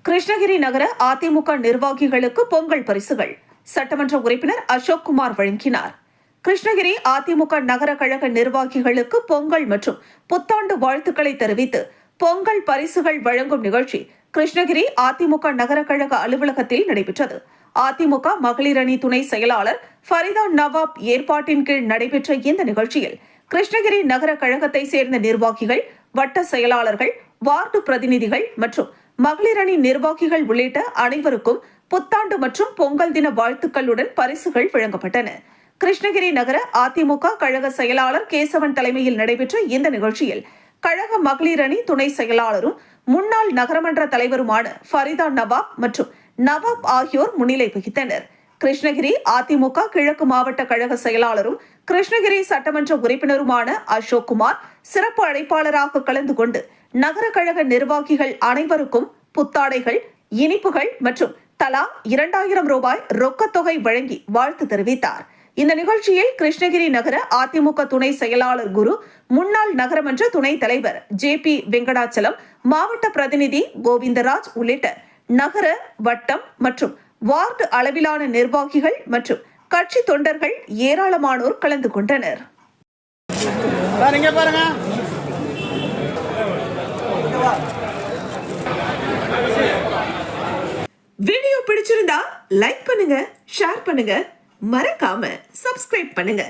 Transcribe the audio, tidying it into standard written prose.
கிருஷ்ணகிரி நகர அதிமுக நிர்வாகிகளுக்கு பொங்கல் பரிசுகள் சட்டமன்ற உறுப்பினர் அசோக் குமார் வழங்கினார். கிருஷ்ணகிரி அதிமுக நகர கழக நிர்வாகிகளுக்கு பொங்கல் மற்றும் புத்தாண்டு வாழ்த்துக்களை தெரிவித்து பொங்கல் பரிசுகள் வழங்கும் நிகழ்ச்சி கிருஷ்ணகிரி அதிமுக நகர கழக அலுவலகத்தில் நடைபெற்றது. அதிமுக மகளிர் அணி துணை செயலாளர் ஃபரிதா நவாப் ஏற்பாட்டின் கீழ் நடைபெற்ற இந்த நிகழ்ச்சியில் கிருஷ்ணகிரி நகர கழகத்தை சேர்ந்த நிர்வாகிகள், வட்ட செயலாளர்கள், வார்டு பிரதிநிதிகள் மற்றும் மகளிர் அணி நிர்வாகிகள் உள்ளிட்ட அனைவருக்கும் புத்தாண்டு மற்றும் பொங்கல் தின வாழ்த்துக்களுடன் பரிசுகள் வழங்கப்பட்டன. கிருஷ்ணகிரி நகர அதிமுக கழக செயலாளர் கேசவன் தலைமையில் நடைபெற்ற இந்த நிகழ்ச்சியில் கழக மகளிர் அணி துணை செயலாளரும் முன்னாள் நகரமன்ற தலைவருமான ஃபரிதா நவாப் மற்றும் நவாப் ஆகியோர் முன்னிலை வகித்தனர். கிருஷ்ணகிரி அதிமுக கிழக்கு மாவட்ட கழக செயலாளரும் கிருஷ்ணகிரி சட்டமன்ற உறுப்பினருமான அசோக் குமார் சிறப்பு அழைப்பாளராக கலந்து கொண்டு நகர கழக நிர்வாகிகள் அனைவருக்கும் புத்தாடைகள், இனிப்புகள் மற்றும் தலா 2000 ரூபாய் ரொக்கத்தொகை வழங்கி வாழ்த்து தெரிவித்தார். இந்த நிகழ்ச்சியில் கிருஷ்ணகிரி நகர அதிமுக துணை செயலாளர் குரு, முன்னாள் நகரமன்ற துணைத் தலைவர் JP வெங்கடாச்சலம், மாவட்ட பிரதிநிதி கோவிந்தராஜ் உள்ளிட்ட நகர, வட்டம் மற்றும் வார்டு அளவிலான நிர்வாகிகள் மற்றும் கட்சி தொண்டர்கள் ஏராளமானோர் கலந்து கொண்டனர். வீடியோ பிடிச்சிருந்தா லைக் பண்ணுங்க, ஷேர் பண்ணுங்க, மறக்காம சப்ஸ்கிரைப் பண்ணுங்க.